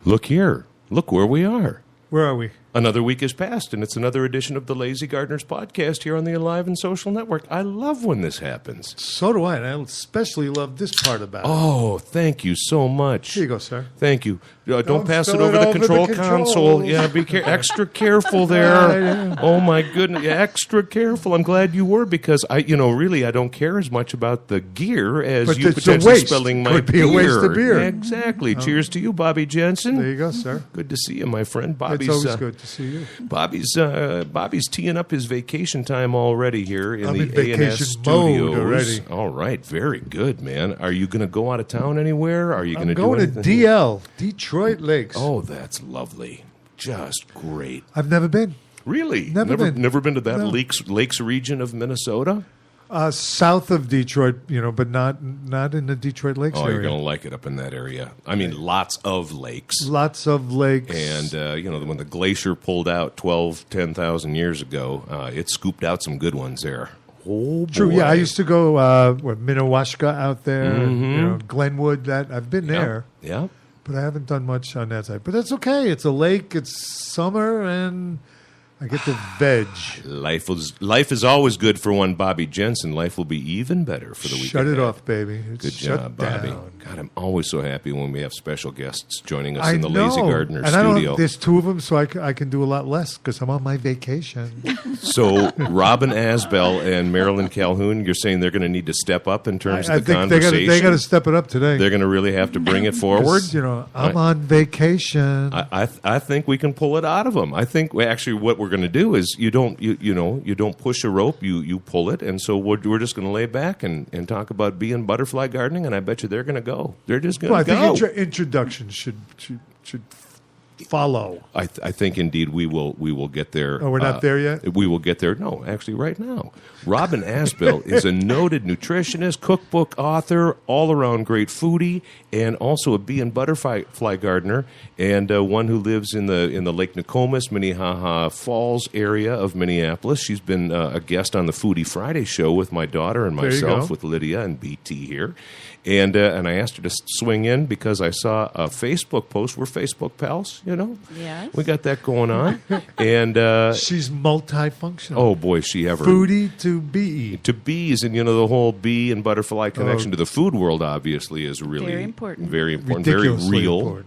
Look here. Look where we are. Where are we? Another week has passed, and it's another edition of the Lazy Gardeners podcast here on the Alive and Social Network. I love when this happens. So do I, and I especially love this part about it. Oh, thank you so much. Here you go, sir. Thank you. Don't pass it spill over it the over control the console. controls. Yeah, be extra careful there. Oh my goodness, extra careful. I'm glad you were, because I don't care as much about the gear as But you it's a potentially waste. spelling my Could be beer. a waste of beer. Exactly. Cheers to you, Bobby Jensen. There you go, sir. Good to see you, my friend. It's always good to see you. Bobby's teeing up his vacation time already here in I'm the in vacation A&S mode studios. already. All right, very good, man. Are you going to go out of town anywhere? Are you going I'm to do going to anything? DL, Detroit Lakes. Oh, that's lovely. Just great. I've never been. Really? Never been. Never been to that No. lakes region of Minnesota? South of Detroit, but not in the Detroit Lakes Oh, area. you're going to like it up in that area. I mean, lots of lakes. Lots of lakes. And, when the glacier pulled out 10,000 years ago, it scooped out some good ones there. Oh, boy. True, yeah. I used to go, Minnewaska out there, Glenwood. That I've been there, Yeah. but I haven't done much on that side. But that's okay. It's a lake. It's summer, and I get to veg. Life is always good for one Bobby Jensen. Life will be even better for the week Shut it ahead. off, baby. It's Good shut job, Bobby. down. God, I'm always so happy when we have special guests joining us I in the know. Lazy Gardener and I don't studio. there's two of them, so I can do a lot less because I'm on my vacation. So, Robin Asbell and Marilyn Calhoun, you're saying they're going to need to step up in terms I of the think conversation? they got to step it up today. They're going to really have to bring it forward. 'Cause, I'm on vacation. I think we can pull it out of them. I think actually what we're going to do is you don't push a rope, you pull it, and so we're just going to lay back and talk about bee and butterfly gardening, and I bet you they're going to go. They're just going to go. I think introductions should follow. I think indeed we will get there. Oh, we're not there yet? We will get there. No, actually, right now. Robin Asbell is a noted nutritionist, cookbook author, all-around great foodie, and also a bee and butterfly gardener, and one who lives in the Lake Nokomis, Minnehaha Falls area of Minneapolis. She's been a guest on the Foodie Friday show with my daughter and There you myself, go. with Lydia and BT here. And I asked her to swing in because I saw a Facebook post. We're Facebook pals, Yes. We got that going on. And She's multifunctional. oh boy, she ever Foodie to bee. to bees, and the whole bee and butterfly connection to the food world obviously is really Very important. very Ridiculously real. important.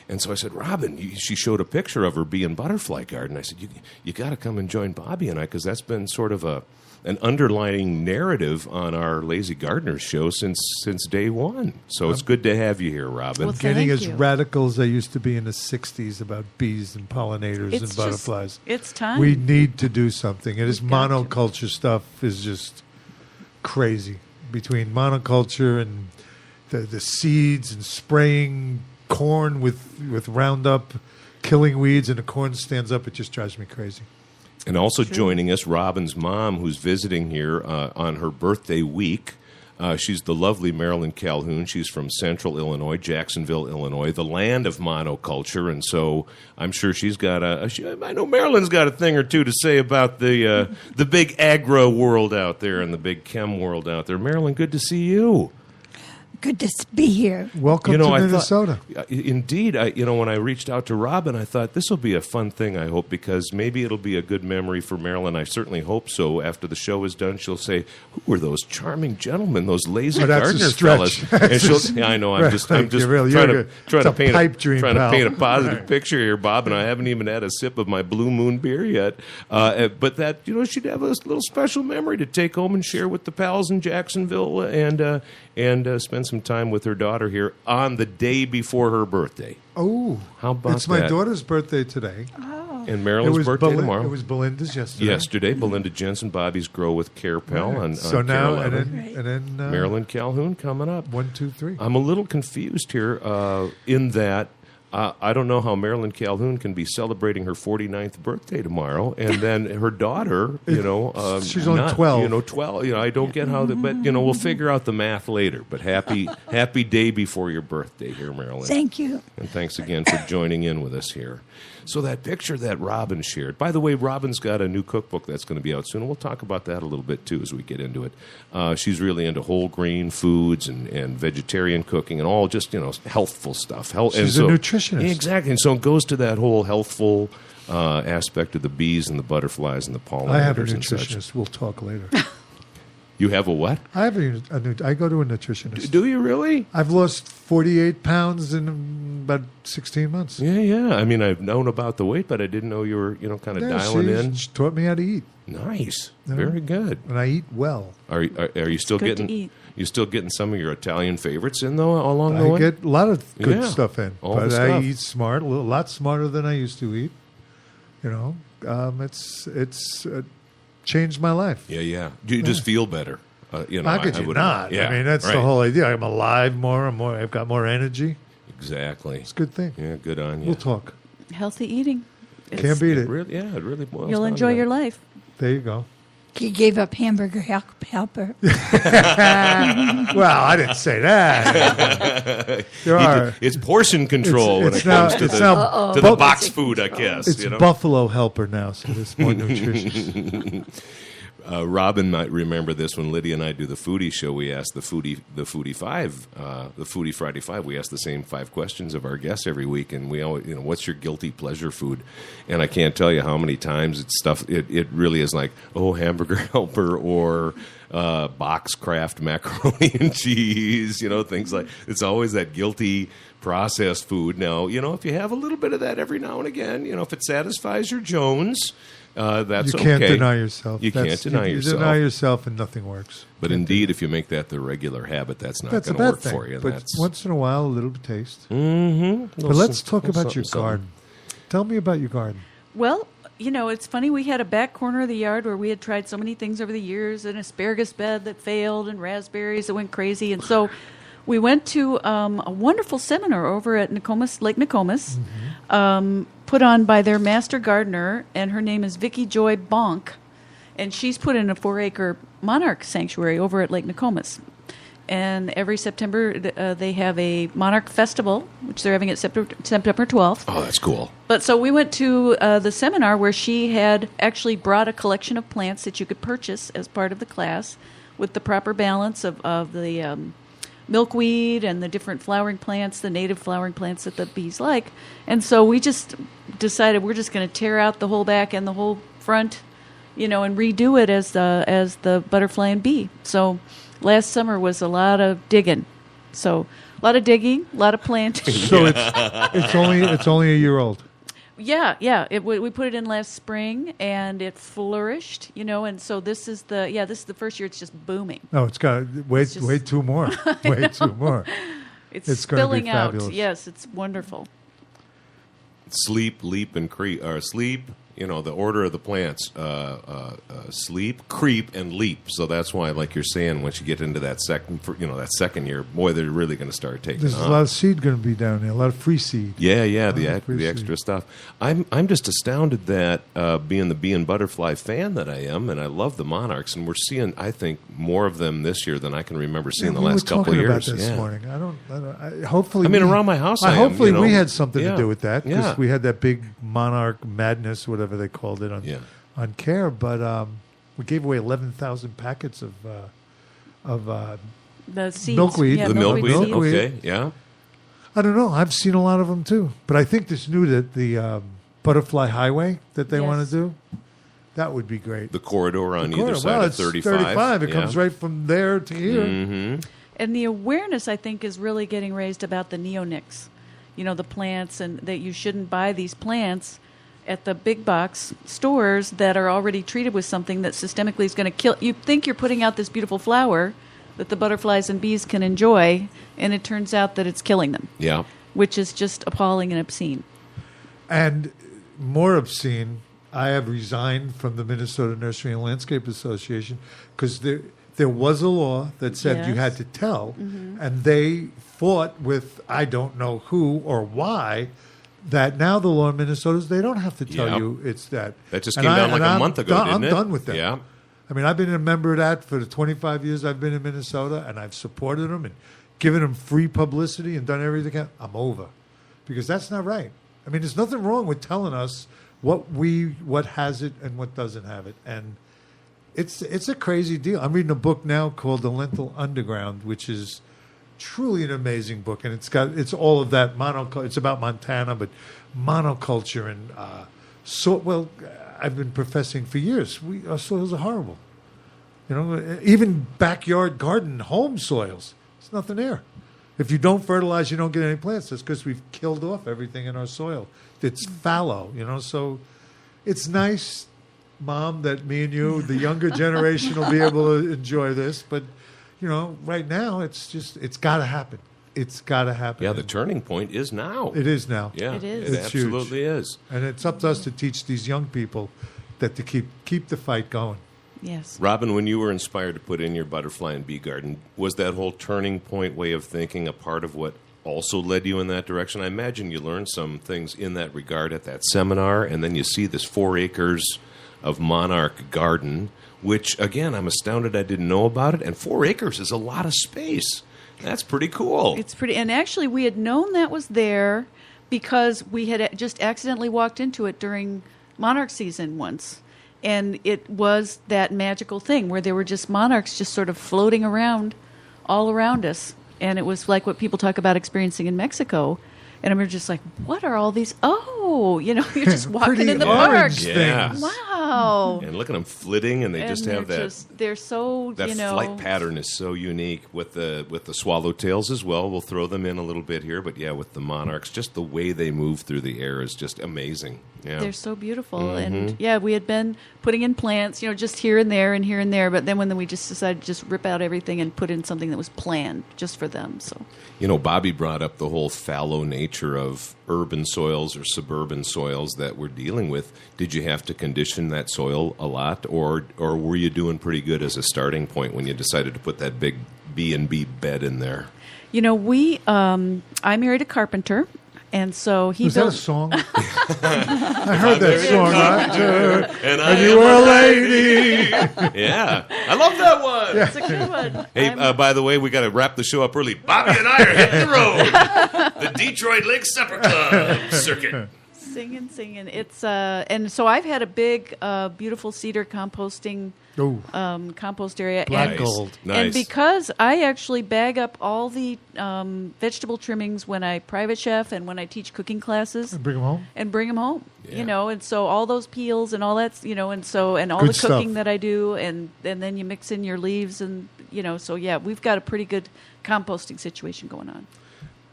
And so I said, Robin, she showed a picture of her bee and butterfly garden. I said, you got to come and join Bobby and I, because that's been sort of an underlying narrative on our Lazy Gardeners show since day one. So it's good to have you here, Robin. Well, Getting Thank as you. radical as I used to be in the 60s about bees and pollinators It's and just- butterflies. it's time. We need to do something. And this We've got to. monoculture stuff is just crazy. Between monoculture and the seeds and spraying corn with Roundup, killing weeds, and the corn stands up, it just drives me crazy. And also joining us, Robin's mom, who's visiting here on her birthday week. She's the lovely Marilyn Calhoun. She's from Central Illinois, Jacksonville, Illinois, the land of monoculture. And so I'm sure she's got I know Marilyn's got a thing or two to say about the big agro world out there and the big chem world out there. Marilyn, good to see you. Good to be here. Welcome to Minnesota. Indeed, when I reached out to Robin, I thought this will be a fun thing, I hope, because maybe it'll be a good memory for Marilyn. I certainly hope so. After the show is done, she'll say, "Who were those charming gentlemen, those lazy Oh, that's a gardener stretch. fellas?" And I know, I'm Right, just you're really- trying you're to it's a paint pipe dream, trying to pal. paint a positive Right. picture here, Bob. And I haven't even had a sip of my Blue Moon beer yet. But that she'd have a little special memory to take home and share with the pals in Jacksonville, and spend some time with her daughter here on the day before her birthday. Oh, How about it's my that? daughter's birthday today. And Marilyn's birthday tomorrow. It was Belinda's yesterday. Yesterday, Belinda Jensen, Bobby's Grow with Care pal on So on now, Care 11. and then Marilyn Calhoun coming up. 1, 2, 3. I'm a little confused here in that I don't know how Marilyn Calhoun can be celebrating her 49th birthday tomorrow, and then her daughter, she's only 12. 12. I don't get how that, but we'll figure out the math later. But happy day before your birthday here, Marilyn. Thank you. And thanks again for joining in with us here. So that picture that Robin shared, by the way, Robin's got a new cookbook that's going to be out soon. We'll talk about that a little bit, too, as we get into it. She's really into whole grain foods and vegetarian cooking and all just, healthful stuff. She's a nutritionist. Exactly. And so it goes to that whole healthful aspect of the bees and the butterflies and the pollinators. I have a and such. nutritionist. We'll talk later. You have a what? I have I go to a nutritionist. Do you really? I've lost 48 pounds in about 16 months. Yeah. I mean, I've known about the weight, but I didn't know you were, kind of dialing in. She taught me how to eat. Nice. Yeah. Very good. And I eat well. Are you still Good to getting? eat. You still getting some of your Italian favorites in though along the I way? get a lot of good Yeah. stuff in, All but the I stuff. eat smart, a lot smarter than I used to eat. It's changed my life. Yeah. Do you just feel better? How could you would- not? Yeah, I mean, that's right. the whole idea. I'm alive more. I've got more energy. Exactly. It's a good thing. Yeah, good on you. We'll talk. Healthy eating. Can't beat it. Really, it really boils You'll down enjoy to your that. life. There you go. He gave up hamburger helper. Well, I didn't say that. There are. It's portion control when It's it comes now- to it's the now- to bu- the box food, I guess. It's Buffalo Helper now, so it's more nutritious. Robin might remember this when Lydia and I do the foodie show. We ask the foodie Friday 5. We ask the same 5 questions of our guests every week, and we always, what's your guilty pleasure food? And I can't tell you how many times it's stuff. It really is like, hamburger helper or Boxcraft macaroni and cheese. Things like it's always that guilty processed food. Now, if you have a little bit of that every now and again, if it satisfies your Jones. That's You can't okay. deny yourself. You can't deny yourself. You deny yourself, and nothing works. But indeed, if you make that the regular habit, that's not That's a going to bad work thing. for you. But That's once in a while, a little taste. mm-hmm. But let's talk about your garden. Tell me about your garden. Well, it's funny. We had a back corner of the yard where we had tried so many things over the years, an asparagus bed that failed and raspberries that went crazy. And so we went to a wonderful seminar over at Lake Nokomis, put on by their master gardener, and her name is Vicki Joy Bonk. And she's put in a 4-acre monarch sanctuary over at Lake Nokomis. And every September, they have a monarch festival, which they're having at September 12th. Oh, that's cool. But so we went to the seminar where she had actually brought a collection of plants that you could purchase as part of the class with the proper balance of the milkweed and the different flowering plants, the native flowering plants that the bees like. And so we just decided we're just going to tear out the whole back and the whole front, and redo it as the butterfly and bee. So last summer was a lot of digging. So a lot of digging, a lot of planting. So it's only a year old. Yeah. We put it in last spring, and it flourished, and so this is the first year it's just booming. No, it's got wait two more. Wait two more. It's gonna be spilling out. fabulous. Yes, it's wonderful. Sleep, leap, and creep. Or sleep. The order of the plants: sleep, creep, and leap. So that's why, like you're saying, once you get into that second year, boy, they're really going to start taking There's off. a lot of seed going to be down there. A lot of free seed. Yeah, free the extra stuff. I'm just astounded that being the bee and butterfly fan that I am, and I love the monarchs, and we're seeing, I think, more of them this year than I can remember seeing the last couple of We were years. talking about this Yeah. morning. Hopefully, I mean, around my house, I am, hopefully we had something Yeah. to do with that because Yeah. we had that big monarch madness, whatever they called it, on Care. But we gave away 11,000 packets of The seeds. Milkweed. Yeah, The milkweed. seeds. Milkweed. Okay, yeah. I don't know. I've seen a lot of them too. But I think this new the butterfly highway that they want Yes. to do, that would be great. The corridor on either Well, side of it's 35. It comes right from there to here. Mm-hmm. And the awareness, I think, is really getting raised about the neonics, the plants, and that you shouldn't buy these plants at the big box stores that are already treated with something that systemically is going to kill. You think you're putting out this beautiful flower that the butterflies and bees can enjoy, and it turns out that it's killing them, Yeah. which is just appalling and obscene. And more obscene, I have resigned from the Minnesota Nursery and Landscape Association because there was a law that said you Yes. had to tell, and they fought with I don't know who or why that now the law in Minnesota is they don't have to tell Yeah. you it's that. That just And came down like a I'm month ago, done- didn't I'm it? done with that. Yeah. I mean, I've been a member of that for the 25 years I've been in Minnesota, and I've supported them and given them free publicity and done everything. I'm over because that's not right. I mean, there's nothing wrong with telling us what has it and what doesn't have it, and it's a crazy deal. I'm reading a book now called The Lentil Underground, which is truly an amazing book, and it's all of that it's about Montana, but monoculture and I've been professing for years our soils are horrible. You know, even backyard garden home soils, there's nothing there. If you don't fertilize, you don't get any plants. That's because we've killed off everything in our soil. It's fallow, you know. So it's nice, Mom, that me and you, the younger generation, will be able to enjoy this. But you know, right now, it's got to happen. It's got to happen. Yeah, the turning point is now. It is now. Yeah, It is. It It's huge. absolutely is. And it's up to us to teach these young people that to keep the fight going. Yes. Robin, when you were inspired to put in your butterfly and bee garden, was that whole turning point way of thinking a part of what also led you in that direction? I imagine you learned some things in that regard at that seminar, and then you see this 4 acres of monarch garden, which, again, I'm astounded I didn't know about it, and 4 acres is a lot of space. That's pretty cool. It's pretty, and actually, we had known that was there because we had just accidentally walked into it during monarch season once, and it was that magical thing where there were just monarchs just sort of floating around, all around us, and it was like what people talk about experiencing in Mexico. And I'm just like, what are all these? Oh, you know, you're just walking Pretty in the park. orange Yeah. things. Wow. And look at them flitting, and they And just have they're that. they're so, That you know. flight pattern is so unique with the swallowtails as well. We'll throw them in a little bit here, but yeah, with the monarchs, just the way they move through the air is just amazing. Yeah, They're so beautiful. Mm-hmm. And yeah, we had been putting in plants, you know, just here and there and here and there. But then when we just decided to just rip out everything and put in something that was planned just for them. So you know, Bobby brought up the whole fallow nature of urban soils or suburban soils that we're dealing with. Did you have to condition that soil a lot, or were you doing pretty good as a starting point when you decided to put that big B&B bed in there? you know, I married a carpenter, and so he Was that built. a song? I heard that song. Right? And You were a lady. Yeah, I love that one. It's a good one. Hey, I'm- by the way, we got to wrap the show up early. Bobby and I are hitting the road. The Detroit Lake Supper Club circuit. Singing. It's and so I've had a big, beautiful cedar composting Oh, compost area. Black and, gold. Nice. And because I actually bag up all the vegetable trimmings when I private chef and when I teach cooking classes bring them home. and bring them home, Yeah. you know, and so all those peels and all that, you know, and all Good the cooking stuff. that I do, and then you mix in your leaves, and you know, so yeah, we've got a pretty good composting situation going on.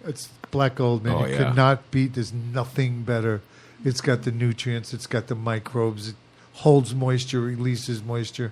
It's black gold, man. Oh, You yeah. could not beat. There's nothing better. It's got the nutrients. It's got the microbes. It holds moisture, releases moisture.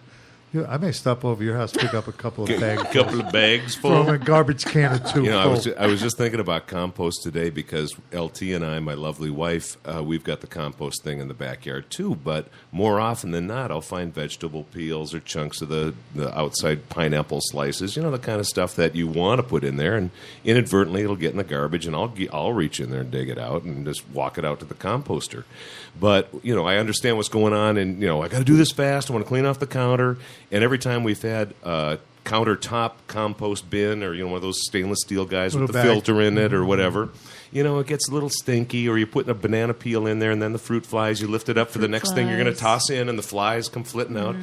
Yeah, I may stop over your house, pick up a couple of bags, A couple of bags throw full. them in a garbage can or two. You know, full. I was just thinking about compost today because LT and I, my lovely wife, we've got the compost thing in the backyard too. But more often than not, I'll find vegetable peels or chunks of the outside pineapple slices. You know, the kind of stuff that you want to put in there, and inadvertently it'll get in the garbage, and I'll reach in there and dig it out and just walk it out to the composter. But you know, I understand what's going on, and you know, I got to do this fast. I want to clean off the counter, and every time we've had countertop compost bin, or you know, one of those stainless steel guys with Little the bag. filter in it or whatever, you know, it gets a little stinky, or you're putting a banana peel in there and then the fruit flies, you lift it up for the Fruit next thing you're going to flies. toss in and the flies come flitting out.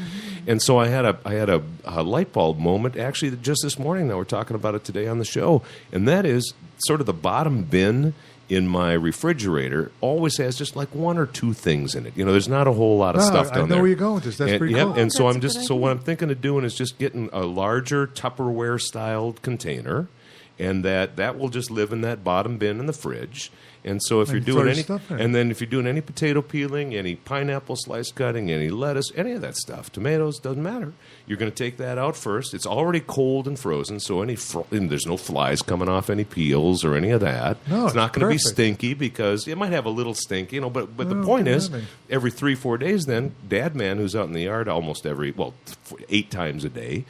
And so I had a light bulb moment actually just this morning. Now we're talking about it today on the show, and that is sort of the bottom bin in my refrigerator always has just like one or two things in it. You know, there's not a whole lot of No, stuff I down know there. where you're going with this. That's And, pretty yep, cool. and so That's I'm a just good so what idea. I'm thinking of doing is just getting a larger Tupperware styled container, and that will just live in that bottom bin in the fridge. And so if And you're throw doing your any, stuff in. and then if you're doing any potato peeling, any pineapple slice cutting, any lettuce, any of that stuff, tomatoes, doesn't matter. You're going to take that out first. It's already cold and frozen, so and there's no flies coming off any peels or any of that. No, it's not it's going to be perfect. stinky because it might have a little stink, you know. But the No, point is, nothing. every 3-4 days, then Dad Man, who's out in the yard almost 8 times a day,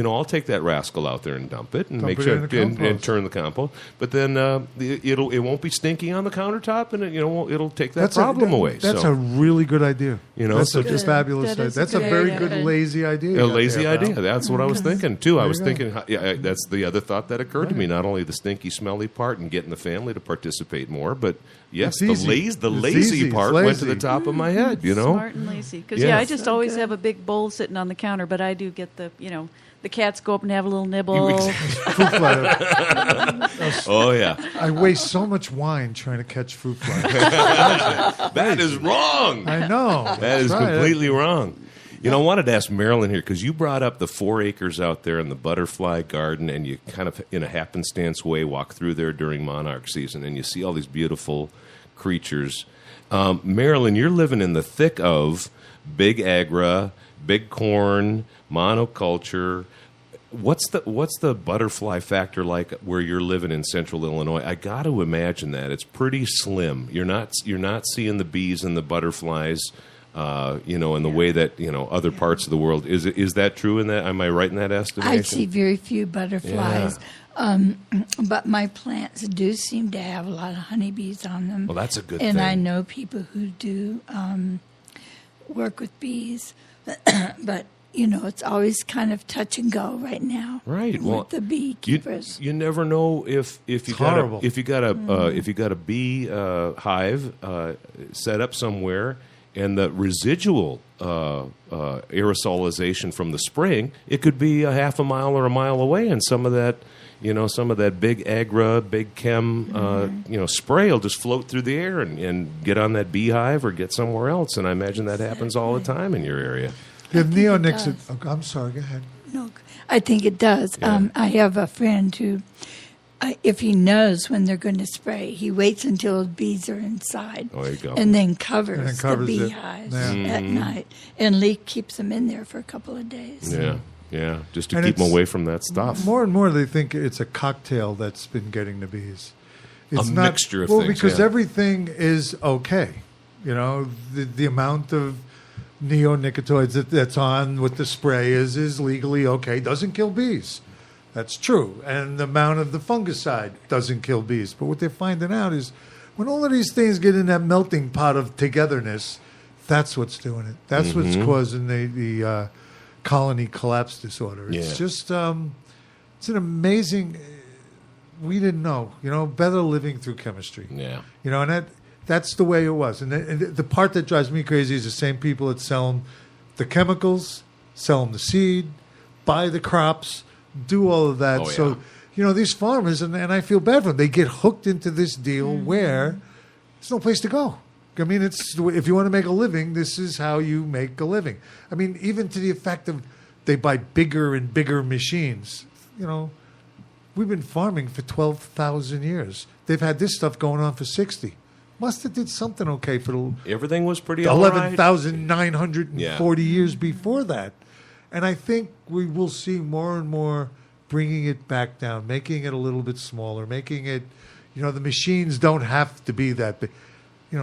I'll take that rascal out there and dump it and Dump make it sure in the and compost. turn the compost. But then it won't be stinky on the countertop, and it'll take that problem away. That's so, a really good idea. so that's a just- fabulous That idea. is a That's a good very idea. good lazy idea. you a got lazy there, Val. idea. That's what I was thinking too. I was There you thinking, that's the other thought that occurred to me. Not only the stinky, smelly part and getting the family to participate more, but yes, It's the easy. the It's lazy easy. part It's went to the lazy. top of my head. Smart and lazy. Because Yeah. I just So always good. have a big bowl sitting on the counter, but I do get the the cats go up and have a little nibble. Fruit fly. Oh yeah, I waste so much wine trying to catch fruit flies. that is wrong. I know. That is That's right. completely wrong. I wanted to ask Marilyn here because you brought up the 4 acres out there in the butterfly garden, and you kind of, in a happenstance way, walk through there during monarch season, and you see all these beautiful creatures. Marilyn, you're living in the thick of big agra, big corn, monoculture. What's the butterfly factor like where you're living in central Illinois? I got to imagine that it's pretty slim. You're not seeing the bees and the butterflies. In the way that other parts of the world is that true? In that, am I right in that estimation? I see very few butterflies, but my plants do seem to have a lot of honeybees on them. Well, that's a good and thing. I know people who do work with bees, but it's always kind of touch and go right now. Right. With Well, the beekeepers. You never know if you horrible. got if you got a bee hive set up somewhere, and the residual aerosolization from the spraying, it could be a half a mile or a mile away, and some of that big agra, big chem, spray will just float through the air and get on that beehive or get somewhere else. And I imagine that happens all the time in your area. The neonics. does. I'm sorry. Go ahead. No, I think it does. Yeah. I have a friend who, if he knows when they're going to spray, he waits until the bees are inside. Oh, there you go. And then covers, And then covers the it. beehives Yeah. at night. And keeps them in there for a couple of days. Yeah, just to And keep them it's- away from that stuff. More and more, they think it's a cocktail that's been getting the bees. It's mixture of well, things, because yeah. everything is okay. The amount of neonicotinoids that's on with the spray is legally okay. Doesn't kill bees. That's true. And the amount of the fungicide doesn't kill bees. But what they're finding out is when all of these things get in that melting pot of togetherness, that's what's doing it. That's what's causing the colony collapse disorder. It's Yeah. just it's an amazing. We didn't know, better living through chemistry. Yeah. And that's the way it was. And the part that drives me crazy is the same people that sell them the chemicals, sell them the seed, buy the crops, do all of that. Oh, yeah. So, these farmers, and I feel bad for them, they get hooked into this deal where there's no place to go. I mean, if you want to make a living, this is how you make a living. I mean, even to the effect of they buy bigger and bigger machines. We've been farming for 12,000 years. They've had this stuff going on for 60. Must have did something okay for the Everything was pretty all right. 11,940 years before that. And I think we will see more and more bringing it back down, making it a little bit smaller, making it, the machines don't have to be that big.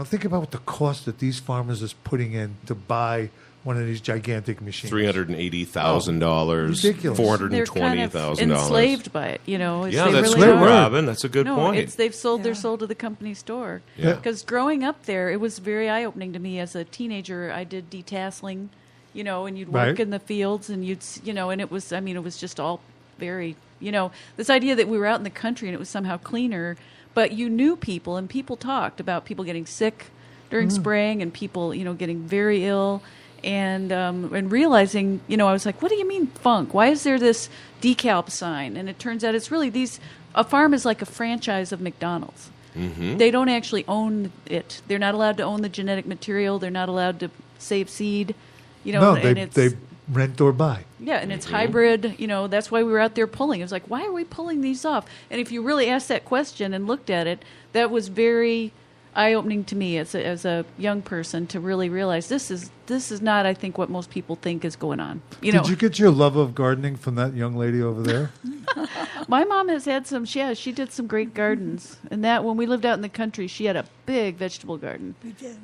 Think about what the cost that these farmers is putting in to buy one of these gigantic machines. $380,000, Ridiculous. They're kind of $420,000. enslaved by it. Yeah, They that's really true, are. Robin. That's a good No, point. they've sold their Yeah. soul to the company store. Yeah. Because growing up there, it was very eye opening to me as a teenager. I did detasseling, and you'd work Right. in the fields, and and it was, it was just all very, this idea that we were out in the country and it was somehow cleaner, but you knew people, and people talked about people getting sick during spraying and people, getting very ill. And realizing, I was like, what do you mean funk? Why is there this decal sign? And it turns out it's really a farm is like a franchise of McDonald's. Mm-hmm. They don't actually own it. They're not allowed to own the genetic material. They're not allowed to save seed. No, and they rent or buy. yeah, and it's hybrid. That's why we were out there pulling. It was like, why are we pulling these off? And if you really asked that question and looked at it, that was very eye-opening to me as a young person to really realize this is not, I think, what most people think is going on. Did you get your love of gardening from that young lady over there? My mom has had she did some great gardens, and that when we lived out in the country, she had a big vegetable garden. We did.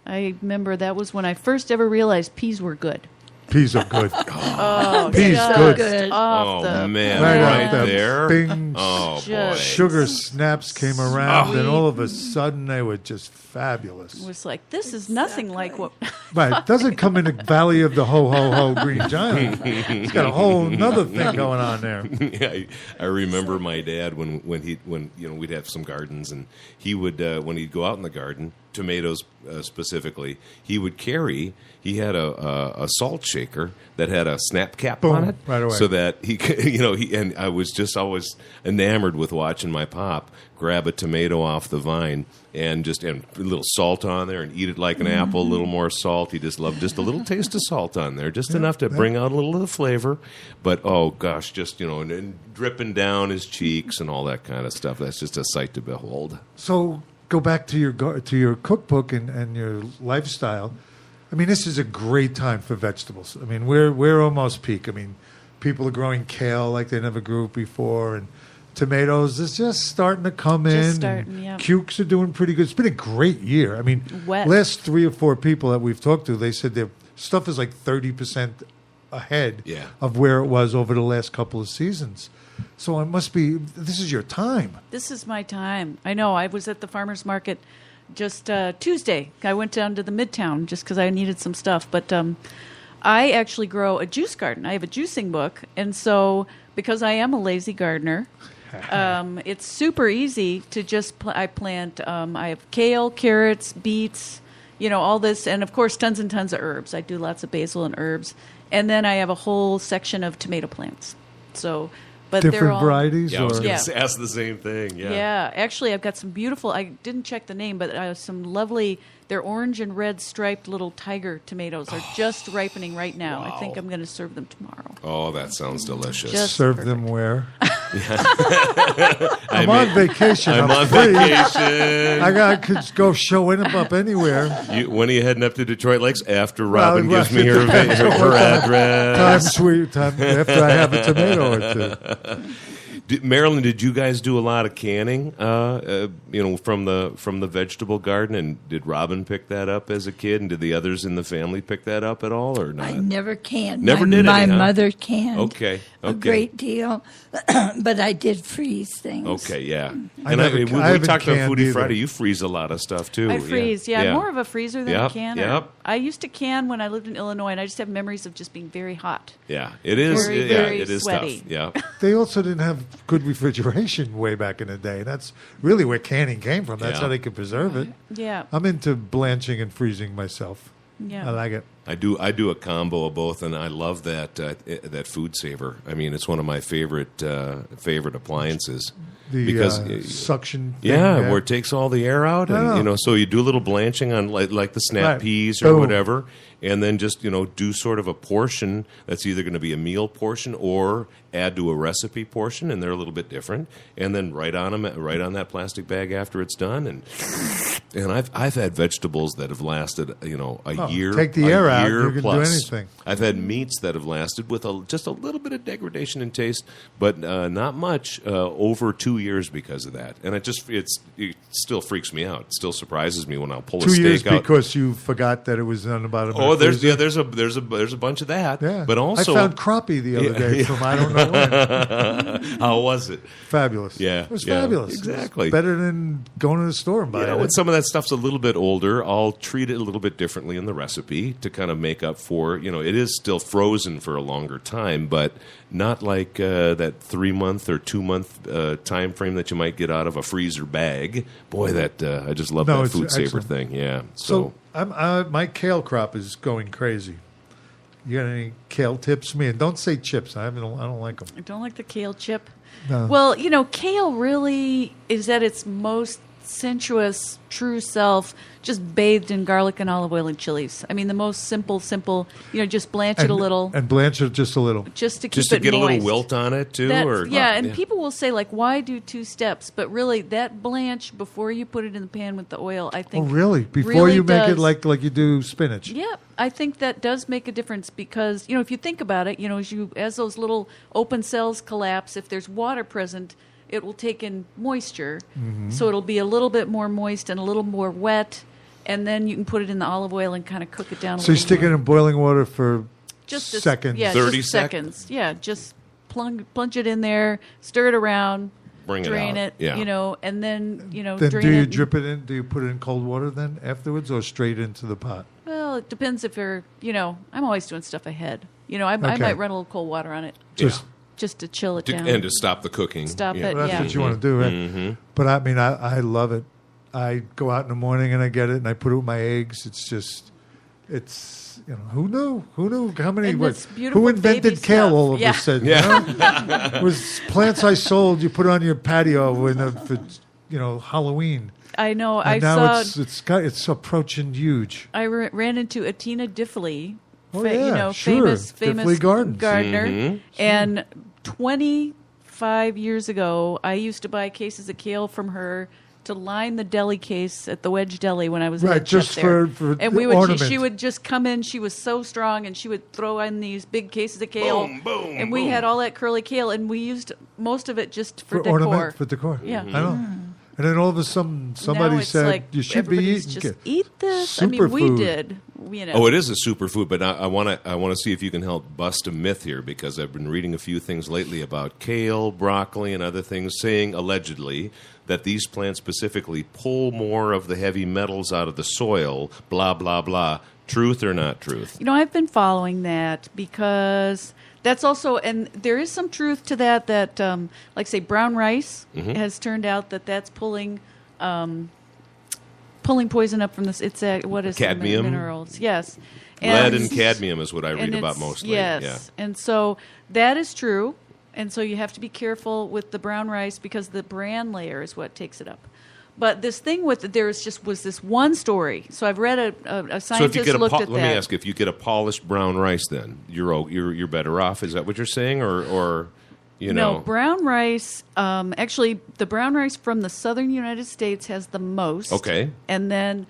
I remember that was when I first ever realized peas were good. Peas are good. Oh, Peas just good. Good. off Oh the man, Right right, off the there. bing. Oh boy. Just- Sugar snaps came around, and Sweet. all of a sudden they were just fabulous. It was like, this is nothing like what. Right, it doesn't come in the Valley of the Ho Green Giant. It's got a whole another thing going on there. Yeah, I remember my dad when we'd have some gardens, and he would when he'd go out in the garden, tomatoes specifically, he would carry. He had a salt shaker that had a snap cap Boom, on it, right away. so that he could, and I was just always enamored with watching my pop grab a tomato off the vine and a little salt on there and eat it like an apple, a little more salt. He just loved just a little taste of salt on there, just enough to bring out a little of the flavor. But oh gosh, just and dripping down his cheeks and all that kind of stuff. That's just a sight to behold. So go back to your cookbook and your lifestyle. I mean, this is a great time for vegetables. I mean, we're almost peak. I mean, people are growing kale like they never grew before, and tomatoes is just starting to come in. Just starting, and yeah. Cukes are doing pretty good. It's been a great year. I mean, Wet. last 3 or 4 people that we've talked to, they said their stuff is like 30% ahead Yeah. of where it was over the last couple of seasons. So it must be. This is your time. This is my time. I know. I was at the farmer's market just Tuesday. I went down to the Midtown just because I needed some stuff. But I actually grow a juice garden. I have a juicing book. And so because I am a lazy gardener, it's super easy to just I plant. I have kale, carrots, beets, all this. And, of course, tons and tons of herbs. I do lots of basil and herbs. And then I have a whole section of tomato plants. So... But they're Different all, varieties, Yeah, I was or going Yeah. to ask the same thing. Yeah. Yeah, actually, I've got some beautiful. I didn't check the name, but I have some lovely. They're orange and red striped little tiger tomatoes. Are just ripening right now. I think Wow. I'm going to serve them tomorrow. Oh, that sounds delicious. Just- serve perfect. them where? I'm on vacation. I'm on free. vacation. I could go show up anywhere. When are you heading up to Detroit Lakes? After Robin Well, gives me it her, depends on her what address. Time after I have a tomato or two. Marilyn, did you guys do a lot of canning? From the vegetable garden, and did Robin pick that up as a kid, and did the others in the family pick that up at all, or not? I never canned. Never my, did My any, huh? mother canned. Okay, A okay. great deal, but I did freeze things. Okay, yeah. I And never- we I haven't talked about canned Foodie either. Friday. You freeze a lot of stuff too. I freeze. Yeah, I'm more of a freezer than Yep, a canner. yep. I used to can when I lived in Illinois, and I just have memories of just being very hot. Yeah, it is. Very, yeah, very it is sweaty. tough. Yeah. They also didn't have good refrigeration way back in the day. That's really where canning came from. That's Yeah. how they could preserve it. Yeah, I'm into blanching and freezing myself. yeah. I like it. I do a combo of both, and I love that food saver. I mean, it's one of my favorite appliances The because suction thing, yeah, where it takes all the air out, and Oh. so you do a little blanching on like the snap Right. peas or Boom. whatever, and then just do sort of a portion that's either going to be a meal portion or add to a recipe portion, and they're a little bit different, and then right on that plastic bag after it's done, and I've had vegetables that have lasted a year. take the a air out, year you can do plus. anything. I've had meats that have lasted with just a little bit of degradation in taste, but not much over 2 years because of that. And it still freaks me out. It still surprises me when I'll pull a 2 years steak out. because you forgot that it was on the bottom. Oh, of the freezer. there's a bunch of that. Yeah. But also, I found crappie the other day from I don't know when. how was it? Fabulous. Yeah, It was yeah, fabulous. exactly. It was better than going to the store and buying When it. some of that stuff's a little bit older, I'll treat it a little bit differently in the recipe to kind of make up for, it is still frozen for a longer time, but not like that 3 month or 2 month time frame that you might get out of a freezer bag. Boy, that I just love No, that it's food saver excellent. thing. Yeah. So my kale crop is going crazy. You got any kale tips for me? And don't say chips. I don't like them. I don't like the kale chip. No. Well, kale really is at its most sensuous, true self, just bathed in garlic and olive oil and chilies. I mean, the most simple, just blanch it a little, and blanch it just a little. just to keep just to it get a moist. little wilt on it too, And people will say like, "Why do 2 steps?" But really, that blanch before you put it in the pan with the oil, I Oh, think. really? Before really you make it does. like you do spinach. Yeah, I think that does make a difference because if you think about it, as those little open cells collapse, if there's water present, it will take in moisture, so it'll be a little bit more moist and a little more wet, and then you can put it in the olive oil and kind of cook it down. So you stick it in boiling water for just a, Seconds. Yeah, 30 just seconds. Yeah, just plunge it in there, stir it around, Bring it drain out. it. Yeah. And then Then drain do you it. drip it in? Do you put it in cold water then afterwards, or straight into the pot? Well, it depends if you're. I'm always doing stuff ahead. I Okay. might run a little cold water on it just to chill it down. And to stop the cooking. Stop it. Well, that's Yeah. what you want to do, right? Mm-hmm. But I mean, I love it. I go out in the morning and I get it and I put it with my eggs. Who knew how many? And What, it's beautiful who invented baby kale? stuff. All of Yeah. a sudden, Yeah. It was plants I sold. You put it on your patio for Halloween. I know. And I now saw. it's approaching huge. I ran into Atina Diffley, Oh, yeah, sure. famous Diffley Gardens. gardener. Mhm. And 25 years ago, I used to buy cases of kale from her to line the deli case at the Wedge Deli when I was Right, head chef just there. for and the she ornament. would just come in. She was so strong, and she would throw in these big cases of kale. Boom, boom, and we boom. had all that curly kale, and we used most of it just for decor. ornament, for decor. Yeah. I know. And then all of a sudden, Now somebody it's said like you should be everybody's eating just eat this. I mean, we superfood. did. Oh, it is a superfood, but I want to see if you can help bust a myth here, because I've been reading a few things lately about kale, broccoli, and other things, saying allegedly that these plants specifically pull more of the heavy metals out of the soil. Blah blah blah. Truth or not truth? I've been following that because that's also, and there is some truth to that. That, like, say, brown rice has turned out that that's pulling poison up from this. It's what is Cadmium? the minerals? Yes, Lead and cadmium is what I read and about it's- mostly. Yes, Yeah. and so that is true. And so you have to be careful with the brown rice because the bran layer is what takes it up. But this thing with was this one story. So I've read a So scientist if you get looked at that. let me ask, if you get a polished brown rice, then you're better off. Is that what you're saying, or No, brown rice. Actually, the brown rice from the southern United States has the most. Okay. And then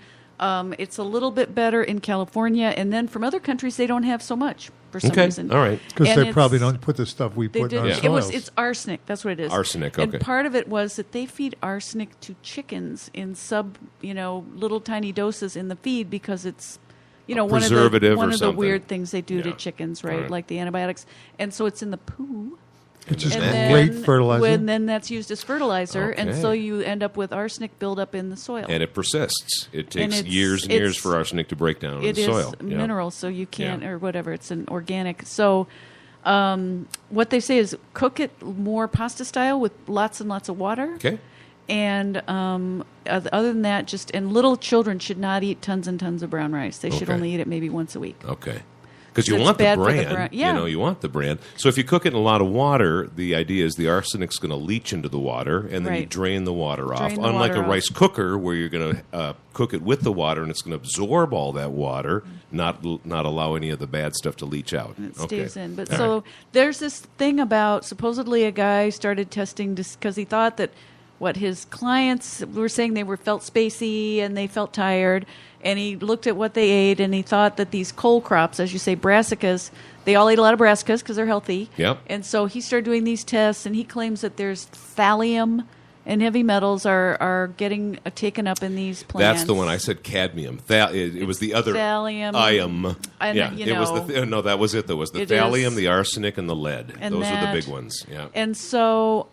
it's a little bit better in California. And then from other countries, they don't have so much for some Okay, reason. all right. Because And they it's- probably don't put the stuff we They put in did. our It soils. it's arsenic. That's what it is. Arsenic, okay. And part of it was that they feed arsenic to chickens in little tiny doses in the feed because it's preservative one or of the something. weird things they do Yeah. to chickens, All right? right. Like the antibiotics, and so it's in the poo. Which is And great then, fertilizer. And then that's used as fertilizer, and Okay. so you end up with arsenic buildup in the soil. And it persists. It takes it's- years and years it's- for arsenic to break down in It the is soil. Yeah. mineral, so you can't, Yeah. or whatever. It's an organic. So, what they say is cook it more pasta style with lots and lots of water. Okay. And other than that, and little children should not eat tons and tons of brown rice. They should Okay. only eat it maybe once a week. Okay. Because you It's want the bad for the bran. bran. Yeah. You want the bran. So if you cook it in a lot of water, the idea is the arsenic's going to leach into the water, and then you Right. drain the water off. Drain the Unlike water a off. rice cooker, where you're going to cook it with the water, and it's going to absorb all that water, not allow any of the bad stuff to leach out. And it Okay. stays in. But All so right. there's this thing about supposedly a guy started testing because he thought that what his clients were saying, they felt spacey and they felt tired, and he looked at what they ate and he thought that these cole crops, as you say, brassicas, they all ate a lot of brassicas because they're healthy. Yep. And so he started doing these tests, and he claims that there's thallium and heavy metals are getting taken up in these plants. That's the one I said. Cadmium. It was the other Thallium. ium. And, Yeah, you it was know, the no. That was it. There was the it thallium, is. the arsenic, and the lead. And Those are the that- big ones. Yeah. And so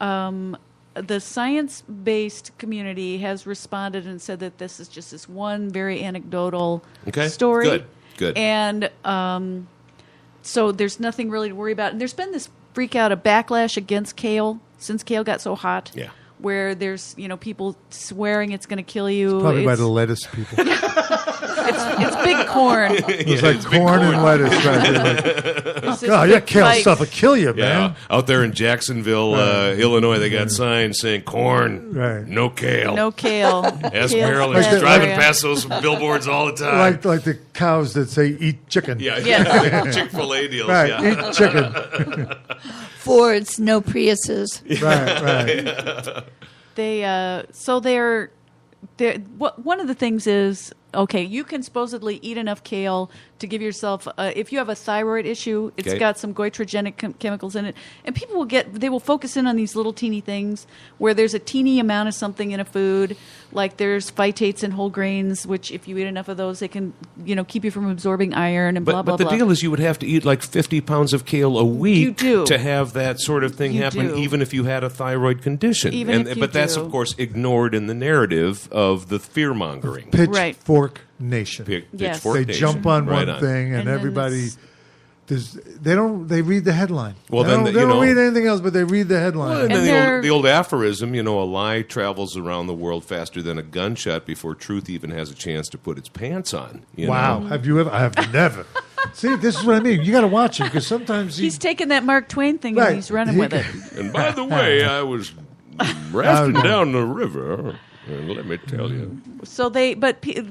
the science-based community has responded and said that this is just this one very anecdotal Okay, story. good. And so there's nothing really to worry about. And there's been this freak out, a backlash against kale since kale got so hot. Yeah. Where there's people swearing it's going to kill you. Probably by It's- the lettuce people. it's big corn. It's like corn and lettuce. Right? It's this God, big that kale fight. stuff will kill you, Yeah, man. out there in Jacksonville, Illinois, they got signs saying corn, Right. no kale. No kale. Ask Kale's Marilyn. bad She's driving for ya. past those billboards all the time. Like the cows that say eat chicken. Yeah, Yes. Chick-fil-A deals. Right, Yeah. eat chicken. Fords, no Priuses. Right. One of the things is, okay, you can supposedly eat enough kale to give yourself, if you have a thyroid issue, it's Okay. got some goitrogenic chemicals in it. And people will focus in on these little teeny things where there's a teeny amount of something in a food, like there's phytates in whole grains, which if you eat enough of those, they can, keep you from absorbing iron and blah, blah, but the blah. deal is you would have to eat like 50 pounds of kale a week You do. to have that sort of thing You happen, do. even if you had a thyroid condition. Even if you but that's, do. of course, ignored in the narrative of the fear-mongering. Right. Pitchfork Nation. Yes. Pitchfork They Nation. jump on Right one thing, and then everybody. it's- They read the headline. Well, they then, don't, you they don't know- read anything else, but they read the headline. Well, and then And they're- the old aphorism, a lie travels around the world faster than a gunshot before truth even has a chance to put its pants on. Wow, know? have you ever? I have never. See, this is what I mean. You got to watch it because sometimes He's taking that Mark Twain thing Right. and he's running He with it. And by the way, I was rafting Oh, no. down the river, and let me tell you. So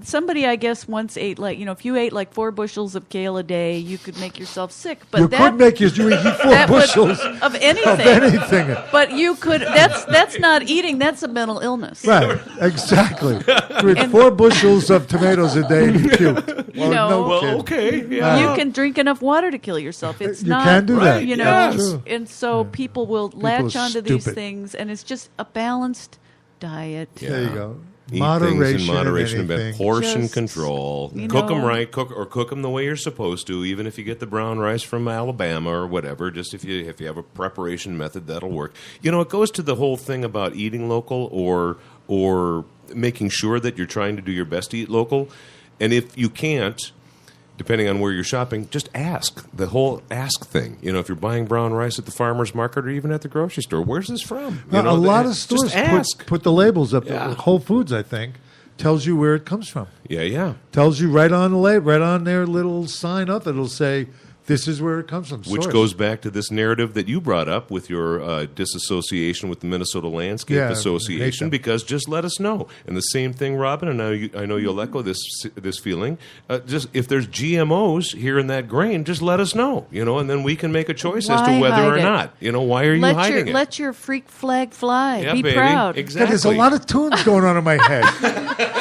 somebody I guess once ate if you ate like 4 bushels of kale a day, you could make yourself sick. But you could make you eat 4 that would- bushels of anything. of anything. But you could. That's not eating. That's a mental illness. Right, exactly. You eat 4 bushels of tomatoes a day and you puked. You know- no Well, kid. okay, yeah. You can drink enough water to kill yourself. It's You not. can do that. Right, You know, yes. True. and so people will latch are onto these stupid. things, and it's just a balanced diet. There you go. Eat Moderation, things in moderation, and and anything. portion Just, control. you Cook them know- right, cook them the way you're supposed to. Even if you get the brown rice from Alabama or whatever, just if you have a preparation method, that'll work. It goes to the whole thing about eating local or making sure that you're trying to do your best to eat local. And if you can't, depending on where you're shopping, just ask. The whole ask thing. If you're buying brown rice at the farmer's market or even at the grocery store, where's this from? A lot of stores just ask. put the labels up. Yeah. Whole Foods, I think, tells you where it comes from. Yeah. Tells you right on the label, right on their little sign up. It'll say, "This is where it comes from." Which Source. goes back to this narrative that you brought up with your disassociation with the Minnesota Landscape Yeah, I hate Association, them. because just let us know. And the same thing, Robin, and I know you'll echo this feeling. Just if there's GMOs here in that grain, just let us know, and then we can make a choice as to Why whether hide or it? not. Why are you hiding it? Let your freak flag fly. Yeah, Be baby. proud. God, Exactly. there's a lot of tunes going on in my head.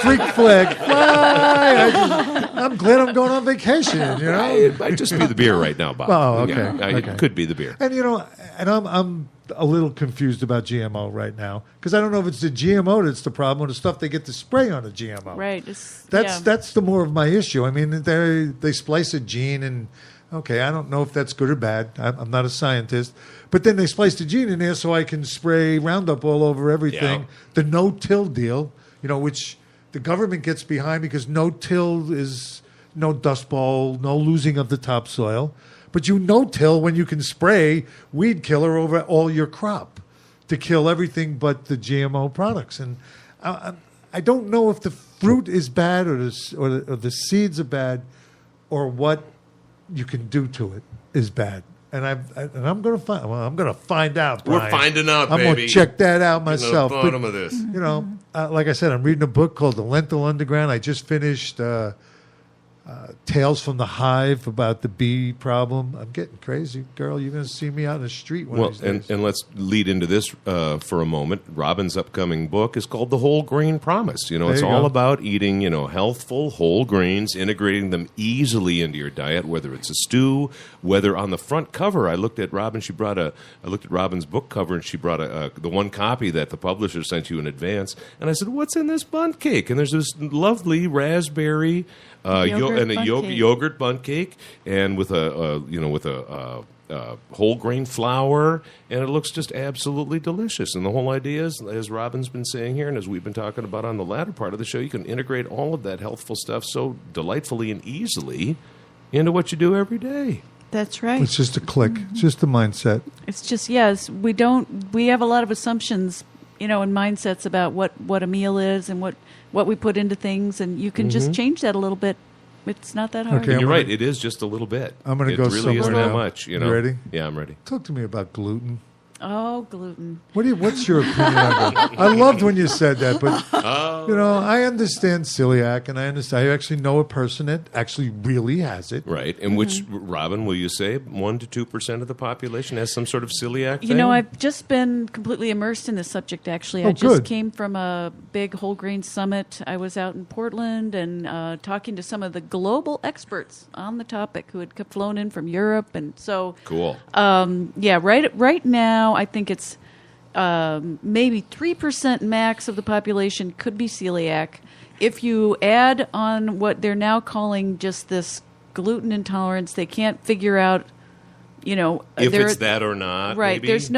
Freak flag, fly. I'm glad I'm going on vacation. It might just be the beer right now, Bob. Oh, okay, Yeah, okay. It could be the beer. And I'm a little confused about GMO right now because I don't know if it's the GMO that's the problem or the stuff they get to spray on a GMO. Right. That's the more of my issue. I mean, they splice a gene, and okay, I don't know if that's good or bad. I'm not a scientist, but then they splice the gene in there so I can spray Roundup all over everything. Yeah. The no-till deal, which the government gets behind because no-till is no dust bowl, no losing of the topsoil. But you no-till when you can spray weed killer over all your crop to kill everything but the GMO products. And I don't know if the fruit is bad or the seeds are bad or what you can do to it is bad. And I'm going to find. Well, I'm going to find out. We're Brian. finding out, I'm going baby. to check that out Get to the myself. bottom of this. Like I said, I'm reading a book called The Lentil Underground. I just finished Tales from the Hive about the bee problem. I'm getting crazy, girl. You're going to see me out in the street one Well, of these days. and let's lead into this for a moment. Robin's upcoming book is called The Whole Grain Promise. It's you all go. about eating, healthful whole grains, integrating them easily into your diet, whether it's a stew, whether on the front cover. I looked at Robin. I looked at Robin's book cover, and she brought the one copy that the publisher sent you in advance. And I said, "What's in this bundt cake?" And there's this lovely raspberry. Yogurt bundt cake, and with a whole grain flour, and it looks just absolutely delicious. And the whole idea is, as Robin's been saying here, and as we've been talking about on the latter part of the show, you can integrate all of that healthful stuff so delightfully and easily into what you do every day. That's right. It's just a click. It's just a mindset. It's just, yes, we have a lot of assumptions, and mindsets about what a meal is and what we put into things, and you can just change that a little bit. It's not that hard. Okay. And you're I'm right; gonna- it is just a little bit. I'm gonna It go really isn't somewhere that now. much. You ready? Yeah, I'm ready. Talk to me about gluten. Oh, gluten. What's your opinion on that? I loved when you said that, but I understand celiac, and I actually know a person that actually really has it. Right. And which, Robin, will you say 1 to 2% of the population has some sort of celiac thing? You know, I've just been completely immersed in this subject, actually. Oh, I just good. came from a big whole grain summit. I was out in Portland and talking to some of the global experts on the topic who had flown in from Europe. And so, Cool. yeah, right now, I think it's maybe 3% max of the population could be celiac. If you add on what they're now calling just this gluten intolerance, they can't figure out, if it's that or not. Right. Maybe? There's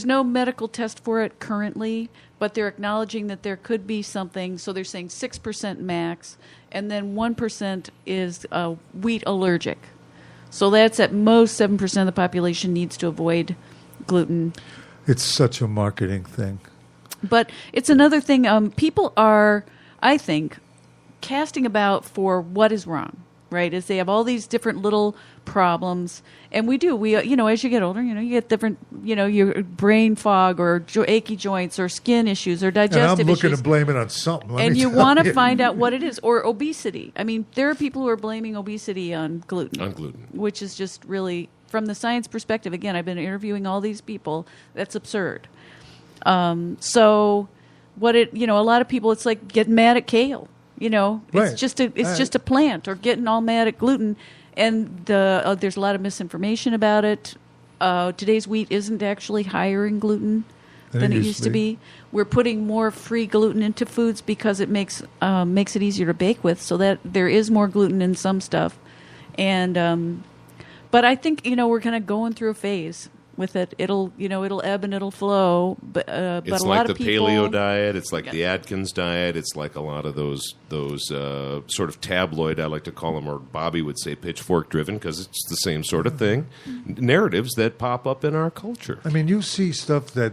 no medical test for it currently, but they're acknowledging that there could be something. So they're saying 6% max, and then 1% is wheat allergic. So that's at most 7% of the population needs to avoid gluten. It's such a marketing thing. But it's another thing. People are, I think, casting about for what is wrong, right? As they have all these different little problems. And we do. As you get older, you get different, your brain fog or achy joints or skin issues or And digestive I'm looking issues. to blame it on something. And you want to find out what it is. Or obesity. I mean, there are people who are blaming obesity on gluten. On gluten. Which is just really, from the science perspective, again, I've been interviewing all these people. That's absurd. So a lot of people, it's like getting mad at kale. Right. It's just a plant, or getting all mad at gluten. And there's a lot of misinformation about it. Today's wheat isn't actually higher in gluten than it used to be. We're putting more free gluten into foods because it makes it easier to bake with, so that there is more gluten in some stuff. And but I think we're kind of going through a phase with it. It'll ebb and it'll flow. But It's a like lot the of people, paleo diet. It's like the Atkins diet. It's like a lot of those sort of tabloid, I like to call them, or Bobby would say pitchfork driven, because it's the same sort of thing. Narratives that pop up in our culture. I mean, you see stuff that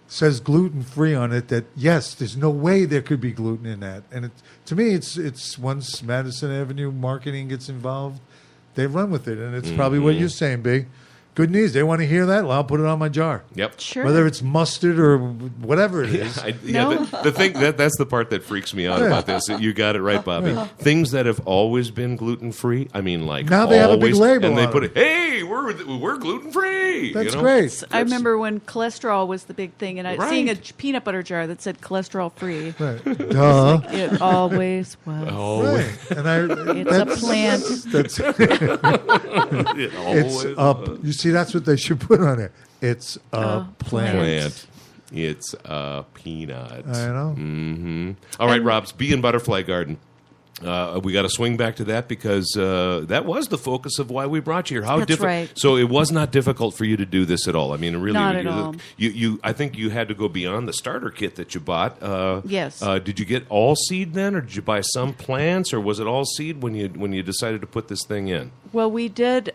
says gluten-free on it that, yes, there's no way there could be gluten in that. And to me, it's once Madison Avenue marketing gets involved, they run with it. And it's probably what you're saying, B. Good news. They want to hear that? Well, I'll put it on my jar. Yep. Sure. Whether it's mustard or whatever it is. The thing that's the part that freaks me out about this. You got it right, Bobby. Things that have always been gluten free. I mean, like Now they have a big always, label and they on put it. Hey, we're gluten free. That's great. I remember when cholesterol was the big thing, and seeing a Right. peanut butter jar that said cholesterol free. Right. Duh. It always was. Right. And It's a plant. That's, It it's always up. was. You see, that's what they should put on it. It's a plant. Plant. It's a peanut. I know. All right, Rob's Bee and Butterfly Garden. We got to swing back to that because that was the focus of why we brought you here. How That's right. So it was not difficult for you to do this at all. I mean, really, Not at all. You, I think you had to go beyond the starter kit that you bought. Yes. Did you get all seed then, or did you buy some plants, or was it all seed when you decided to put this thing in? Well, we did.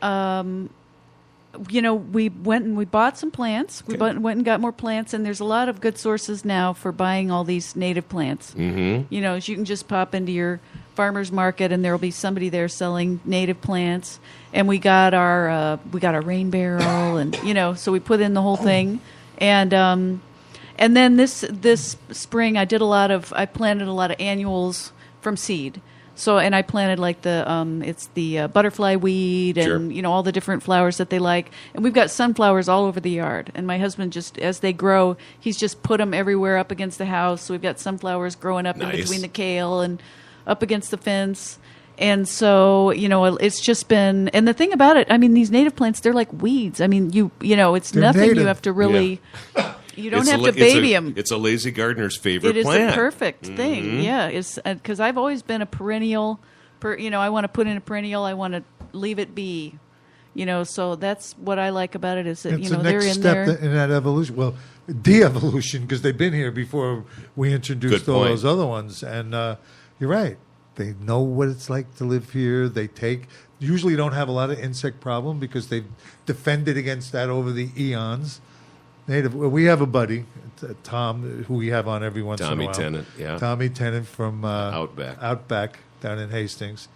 We went and we bought some plants. We went and got more plants, and there's a lot of good sources now for buying all these native plants. Mm-hmm. So you can just pop into your farmer's market, and there will be somebody there selling native plants. And we got our rain barrel, and so we put in the whole thing, and then this spring I planted a lot of annuals from seed. So, and I planted like it's the butterfly weed and, Sure. All the different flowers that they like. And we've got sunflowers all over the yard. And my husband as they grow, he's just put them everywhere up against the house. So we've got sunflowers growing up in Nice. between the kale and up against the fence. And so, it's just been, and the thing about it, I mean, these native plants, they're like weeds. I mean, it's They're nothing native. you have to really, you don't It's have a- to baby them. It's a lazy gardener's favorite It is plant. a perfect thing. Yeah, it's because I've always been a perennial. I want to put in a perennial. I want to leave it be. So that's what I like about it is that It's the they're next in step there. in that evolution. Well, de-evolution, because they've been here before we introduced Good all point. those other ones. And you're right. They know what it's like to live here. They usually don't have a lot of insect problem because they've defended against that over the eons. We have a buddy, Tom, who we have on every once in a Tommy while. Tennant, yeah. Tommy Tennant from Outback. down in Hastings.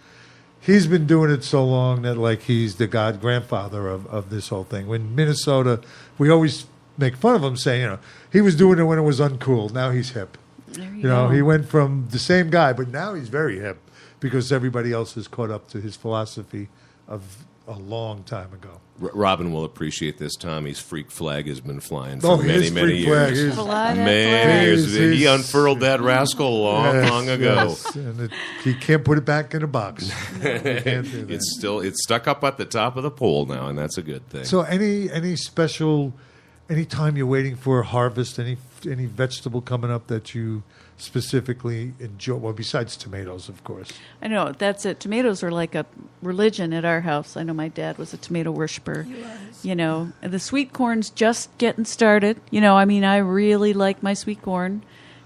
He's been doing it so long that he's the grandfather of this whole thing. When Minnesota, we always make fun of him, saying, he was doing it when it was uncool. Now he's hip. There you You know, go. he went from the same guy, but now he's very hip because everybody else has caught up to his philosophy of a long time ago. Robin will appreciate this. Tommy's freak flag has been flying Oh, for many, his many freak flag years. is- Fly that Man, flag. years. His- He unfurled that rascal long ago. Yes, and he can't put it back in a box. He can't do that. It's stuck up at the top of the pole now, and that's a good thing. So any special, any time you're waiting for a harvest, any vegetable coming up that you specifically enjoy? Well, besides tomatoes, of course. I know, that's it. Tomatoes are like a religion at our house. I know my dad was a tomato worshiper. He was. You know, and the sweet corn's just getting started. I really like my sweet corn.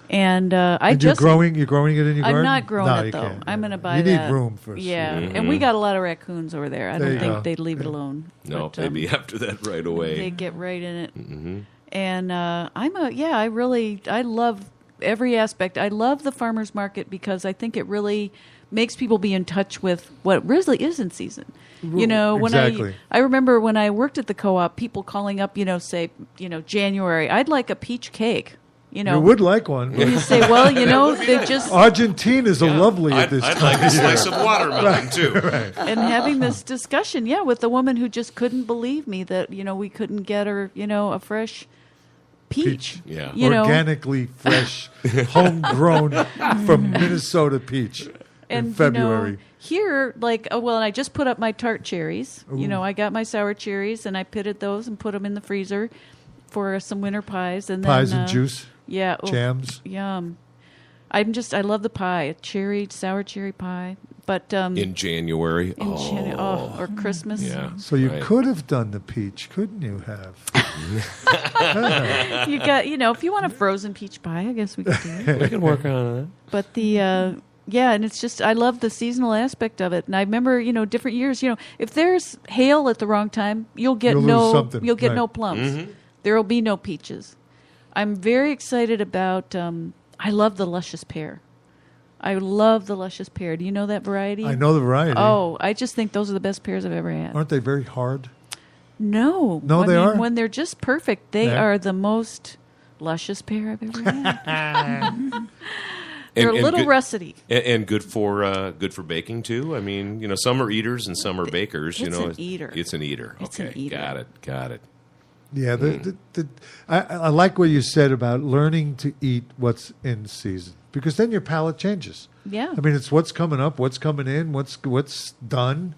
And And you're growing it in your garden? I'm not growing No, it you though. can't. I'm going to buy You that. need room for. Yeah, Mm-hmm. and we got a lot of raccoons over there. I There don't you think go. they'd leave it alone. no, But, they'd be after that right away. they get right in it. Mm-hmm. And I love every aspect. I love the farmers market because I think it really makes people be in touch with what really is in season. When Exactly. I remember when I worked at the co-op, people calling up, say, January, I'd like a peach cake. You would like one. And you say, well, they're just Argentina's a lovely at this I'd time. like a slice of watermelon, too. and having this discussion, with the woman who just couldn't believe me that, we couldn't get her, a fresh peach. Yeah. Organically fresh, homegrown from Minnesota peach in February. Here, and I just put up my tart cherries. I got my sour cherries and I pitted those and put them in the freezer for some winter pies. And Pies then, and juice, yeah, jams. Yum. I love the pie, a sour cherry pie. But In January. or Christmas. Yeah. So you right. could have done the peach, couldn't you have? You got, if you want a frozen peach pie, I guess we could do it. We can work on it. But and it's just, I love the seasonal aspect of it. And I remember, different years, if there's hail at the wrong time, you'll get You'll lose something, no right. plums. Mm-hmm. There will be no peaches. I'm very excited about, I love the luscious pear. I love the luscious pear. Do you know that variety? I know the variety. Oh, I just think those are the best pears I've ever had. Aren't they very hard? No. No, I they mean, are? when they're just perfect, they Yeah. are the most luscious pear I've ever had. They're And a little good- russety. And good for baking too. I mean, some are eaters and some are bakers. It's an eater. It's an eater. It's Okay, an eater. got it. Yeah, I like what you said about learning to eat what's in season because then your palate changes. Yeah. I mean, it's what's coming up, what's coming in, what's done.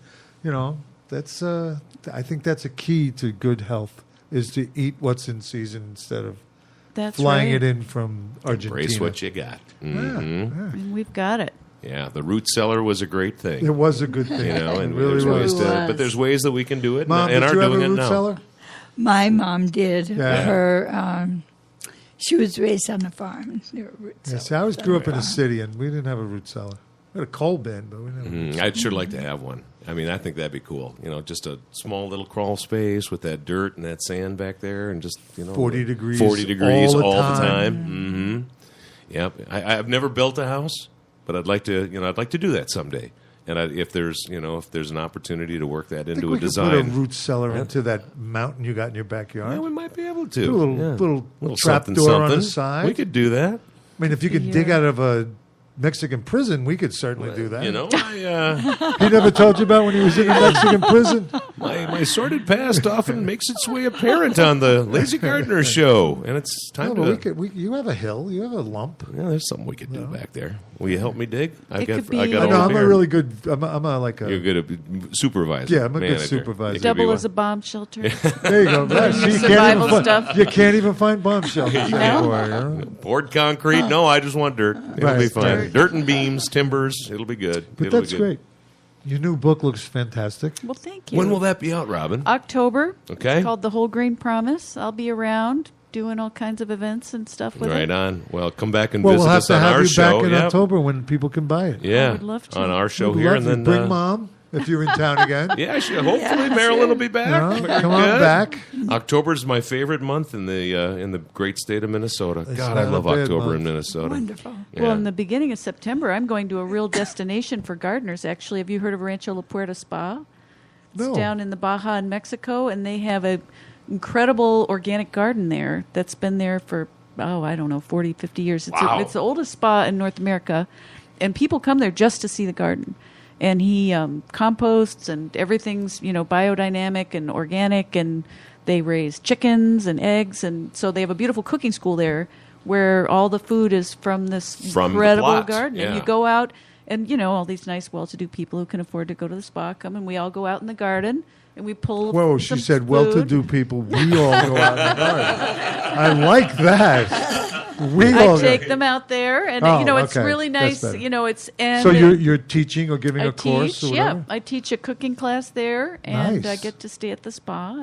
That's I think that's a key to good health is to eat what's in season instead of That's flying right. it in from Argentina. Embrace what you got. And we've got it. Yeah, the root cellar was a great thing. It was a good thing. And it really there's ways was. to, but there's ways that we can do it, Mom, and did are you have doing a it root now. cellar? My mom did. Yeah. Her, she was raised on a farm. There were root Yeah, cellars see, I always on grew the up in a farm. city, and we didn't have a root cellar. We had a coal bin, but we didn't have a I'd sure like to have one. I mean, I think that'd be cool. Just a small little crawl space with that dirt and that sand back there, and just 40 degrees 40 degrees all the all the time. time. Mm-hmm. Yep. I've never built a house, but I'd like to. I'd like to do that someday. And if there's an opportunity to work that I think into we a could design, put a root cellar into that mountain you got in your backyard. yeah, we might be able to. Put a little- Yeah. little trap door on the side. We could do that. I mean, if you could dig out of a Mexican prison, we could certainly do that. He never told you about when he was in a Mexican prison? my sordid past often makes its way apparent on the Lazy Gardener show, and it's time No, to. but you have a hill. You have a lump. Yeah, there's something we could do back there. Will you help me dig? I could be- I I got I Oh, know, all I'm beer. a really good. I'm a like a. You're good at supervisor. Yeah, I'm a good manager. supervisor. You could be Double one. as a bomb shelter. There you go. Right. So you, Survival find, stuff. you can't even find bomb shelters anymore. You know? Poured concrete? No, I just want dirt. It'll Right. be fine. Dirt. Dirt and beams, timbers. It'll be good. But It'll that's be good. great. Your new book looks fantastic. Well, thank you. When will that be out, Robin? October. Okay. It's called The Whole Grain Promise. I'll be around doing all kinds of events and stuff with Right it. on. Well, come back and Well, visit we'll have us to on have our you show. back in Yep. October when people can buy it. Yeah, I would love to. on our show We'd here, love and to. then Bring Mom if you're in town again. Yeah, hopefully Marilyn will be back. You know, Very come on good. back. October's my favorite month in the great state of Minnesota. It's God, I not a love bad October month. in Minnesota. Wonderful. Yeah. Well, in the beginning of September, I'm going to a real destination for gardeners, actually. Have you heard of Rancho La Puerta Spa? It's No. down in the Baja in Mexico, and they have a incredible organic garden there that's been there for, I don't know, 40, 50 years. Wow. It's the oldest spa in North America, and people come there just to see the garden. And he composts, and everything's, biodynamic and organic, and they raise chickens and eggs, and so they have a beautiful cooking school there where all the food is from this incredible plot. garden. Yeah. And you go out, and all these nice, well-to-do people who can afford to go to the spa come, and we all go out in the garden and we pull. Whoa, some she said, food. well-to-do people. We all go out in the garden. I like that. We all I go. take them out there, and it's okay. really That's nice. better. It's and So you're teaching or giving I a course teach, or whatever? I teach a cooking class there, and I Nice. get to stay at the spa.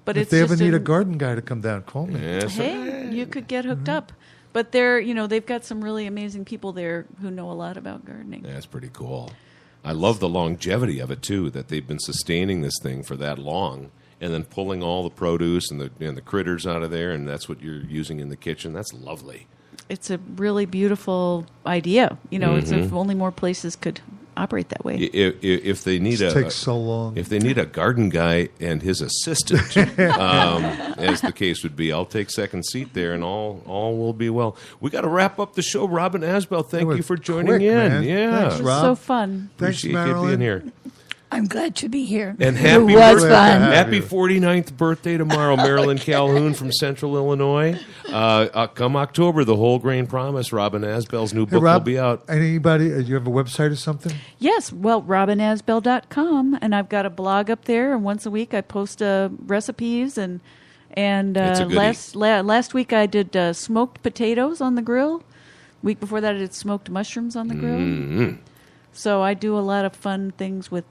But If it's they ever just need a garden guy to come down, call me. Yes. Hey, you could get hooked Mm-hmm. up. But they've got some really amazing people there who know a lot about gardening. That's pretty cool. I love the longevity of it too. That they've been sustaining this thing for that long, and then pulling all the produce and the critters out of there, and that's what you're using in the kitchen. That's lovely. It's a really beautiful idea. It's Mm-hmm. if only more places could operate that way. If they need It takes so long. if they need a garden guy and his assistant, as the case would be, I'll take second seat there, and all will be well. We got to wrap up the show. Robin Asbell, thank was you for joining quick, in. man. Yeah, Thanks, It was Rob. so fun. Thanks, appreciate you Marilyn. being here. I'm glad to be here. And it happy was birthday, fun. happy 49th birthday tomorrow, Marilyn Calhoun from Central Illinois. Come October, the Whole Grain Promise, Robin Asbell's new Hey, book Rob, will be out. anybody, do you have a website or something? Yes, well, robinasbell.com, and I've got a blog up there, and once a week I post recipes, and It's a goodie. last week I did smoked potatoes on the grill. Week before that I did smoked mushrooms on the grill. Mm-hmm. So I do a lot of fun things with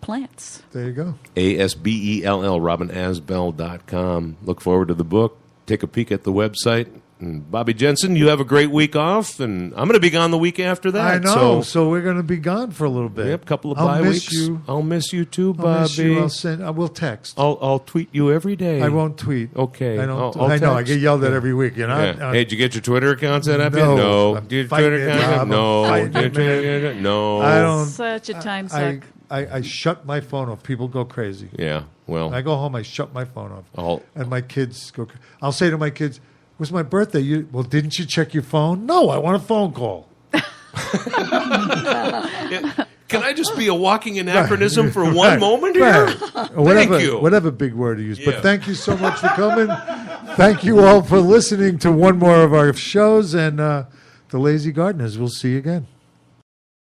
plants. There you go. ASBELL, robinasbell.com. Look forward to the book. Take a peek at the website. And Bobby Jensen, you have a great week off, and I'm going to be gone the week after that. I know. So we're going to be gone for a little bit. Yep, couple of I'll bye miss weeks. you. I'll miss you too, Bobby. I'll miss you. I will text. I'll tweet you every day. I won't tweet. Okay. I don't. I'll I know. I text. get yelled at every week. Yeah. Hey, did you get your Twitter account set up yet? No. No. I'm Did your fighting Twitter it, account? Rob. No. I'm fighting Did your it, Twitter man. account? No. I don't. Such a time suck. I shut my phone off. People go crazy. Yeah. Well, I go home. I shut my phone off. I'll- And my kids go. I'll say to my kids, "It was my birthday. Well, didn't you check your phone? No, I want a phone call. can I just be a walking anachronism for one moment here? Right. Or whatever, you. whatever big word to use. Yeah. But thank you so much for coming. Thank you all for listening to one more of our shows. And the Lazy Gardeners. We'll see you again.